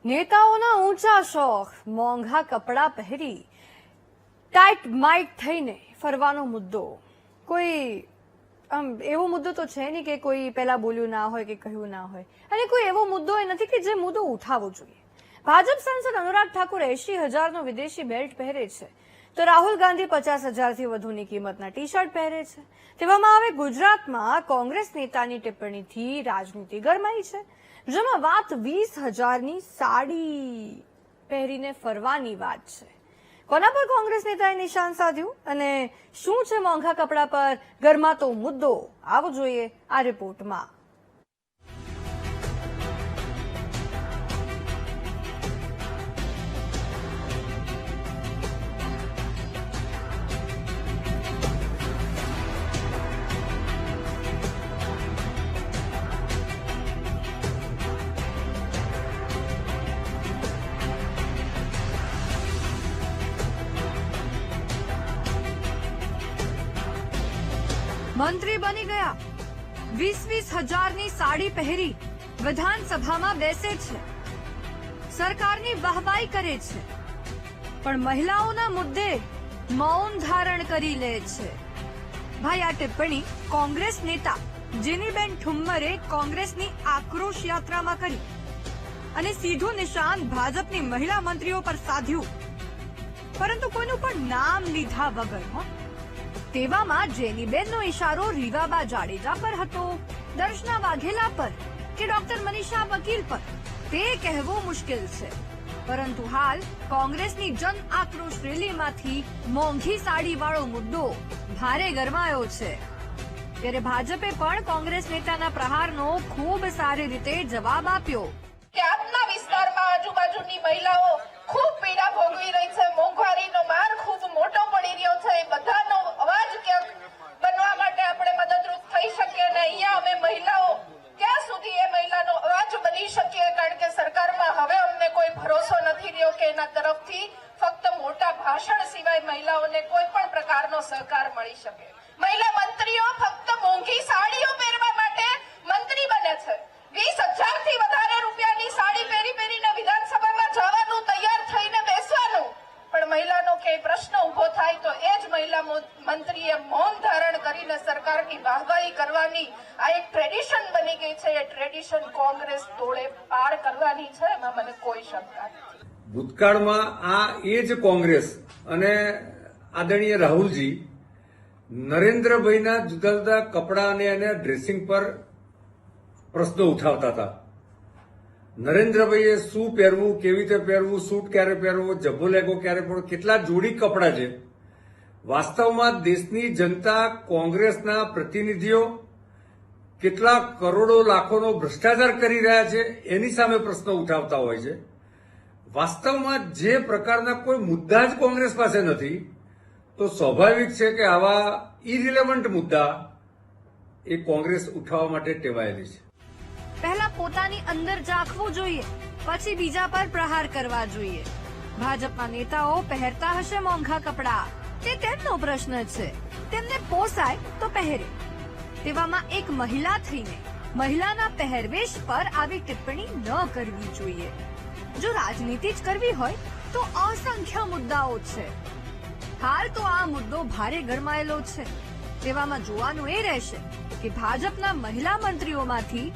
નેતાઓના ઊંચા શોખ, મોંઘા કપડાં પહેરી ટાઈટ માઇટ થઈને ફરવાનો મુદ્દો કોઈ એવો મુદ્દો તો છે નહીં કે કોઈ પહેલા બોલ્યું ના હોય કે કહ્યું ના હોય, અને કોઈ એવો મુદ્દો એ નથી કે જે મુદ્દો ઉઠાવવો જોઈએ. ભાજપ સાંસદ અનુરાગ ઠાકુર 80,000નો વિદેશી બેલ્ટ પહેરે છે, તો રાહુલ ગાંધી 50,000થી વધુની કિંમતના ટી શર્ટ પહેરે છે. તેવામાં હવે ગુજરાતમાં કોંગ્રેસ નેતાની ટિપ્પણીથી રાજનીતિ ગરમાઈ છે, જેમાં વાત 20,000ની સાડી પહેરીને ફરવાની વાત છે. કોના પર કોંગ્રેસ નેતાએ નિશાન સાધ્યું અને શું છે મોંઘા કપડા પર ગરમાતો મુદ્દો, આવો જોઈએ આ રિપોર્ટમાં. મંત્રી બની ગયા, 20,000ની સાડી પહેરી વિધાનસભામાં બેસે છે, સરકારની વાહવાઈ કરે છે, પણ મહિલાઓના મુદ્દે મૌન ધારણ કરી લે છે. ભાઈ, આ ટિપ્પણી કોંગ્રેસ નેતા જેનીબેન ઠુમ્મરે કોંગ્રેસની આક્રોશ યાત્રામાં કરી અને સીધું નિશાન ભાજપની મહિલા મંત્રીઓ પર સાધ્યું, પરંતુ કોઈનું પણ નામ લીધા વગર. તેવામાં જેનીબેનનો ઇશારો રીવાબા જાડેજા પર હતો, દર્શના વાઘેલા પર કે ડોક્ટર મનીષા વકીલ પર તે કહેવું મુશ્કેલ છે. પરંતુ હાલ કોંગ્રેસની જન આક્રોશ રેલીમાંથી મોંઘી સાડીવાળો મુદ્દો ભારે ગરમાયો છે. ત્યારે ભાજપે પણ કોંગ્રેસ નેતાના પ્રહારનો ખૂબ સારી રીતે જવાબ આપ્યો કે આપના વિસ્તારમાં આજુબાજુની મહિલાઓ ખૂબ પીડા ભોગવી રહી છે, મોંઘવારીનો માર ખૂબ મોટો પડી રહ્યો છે. એ બધાનો અવાજ ક્યાંક બનવા માટે આપણે મદદરૂપ થઈ શકીએ, અને અહીંયા અમે મહિલાઓ ક્યાં સુધી એ મહિલાનો અવાજ બની શકીએ, કારણ કે સરકારમાં હવે અમને કોઈ ભરોસો નથી રહ્યો કે એના તરફથી ફક્ત મોટા ભાષણ સિવાય મહિલાઓને કોઈ પણ પ્રકારનો સહકાર મળી શકે. મહિલા મંત્રીઓ ફક્ત મોંઘી સાડીઓ પહેરવા માટે મંત્રી બને છે. 20,000થી વધારે રૂપિયાની સાડી પહેરીને વિધાનસભામાં જવાનું, તૈયાર થઈને બેસવાનું, પણ મહિલાનો કે પ્રશ્ન ઉભો થાય તો એ જ મહિલા મંત્રીએ મૌન ધારણ કરીને સરકારની વાહવાહી કરવાની આ એક ટ્રેડિશન બની ગઈ છે. એ ટ્રેડિશન કોંગ્રેસ તોડે પાર કરવાની છે, એમાં મને કોઈ શંકા નથી. ભૂતકાળમાં આ એ જ કોંગ્રેસ અને આદરણીય રાહુલજી નરેન્દ્રભાઈના જુદા જુદા કપડા અને એને ડ્રેસિંગ પર પ્રશ્નો ઉઠાવતા હતા. નરેન્દ્રભાઈએ શું પહેરવું, કેવી રીતે પહેરવું, સૂટ ક્યારે પહેરવો, જબ્બો લેગો ક્યારે પહેરવો, કેટલા જોડી કપડા છે. વાસ્તવમાં દેશની જનતા કોંગ્રેસના પ્રતિનિધિઓ કેટલા કરોડો લાખોનો ભ્રષ્ટાચાર કરી રહ્યા છે એની સામે પ્રશ્નો ઉઠાવતા હોય છે. વાસ્તવમાં જે પ્રકારના કોઈ મુદ્દા જ કોંગ્રેસ પાસે નથી, તો સ્વાભાવિક છે કે આવા ઇરિલેવન્ટ મુદ્દા એ કોંગ્રેસ ઉઠાવવા માટે ટેવાયેલી છે. પહેલા પોતાની અંદર ઝાંખવું જોઈએ, પછી બીજા પર પ્રહાર કરવા જોઈએ. ભાજપના નેતાઓ પહેરતા હશે મોંઘા કપડા, તે તેમનો પ્રશ્ન છે, તેમને પોસાય તો પહેરે. તેવામાં એક મહિલા થઈને મહિલાના પહેરવેશ પર આવી ટિપ્પણી ન કરવી જોઈએ. જો રાજનીતિ જ કરવી હોય તો અસંખ્ય મુદ્દાઓ છે. હાલ તો આ મુદ્દો ભારે ગરમાયેલો છે. તેવામાં જોવાનું એ રહેશે કે ભાજપના મહિલા મંત્રીઓમાંથી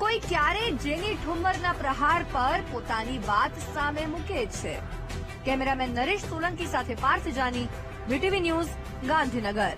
કોઈ ક્યારે જેની ઠુમ્મરના પ્રહાર પર પોતાની વાત સામે મૂકે છે. કેમેરામેન નરેશ સોલંકી સાથે પાર્થ જાની, વીટીવી ન્યૂઝ, ગાંધીનગર.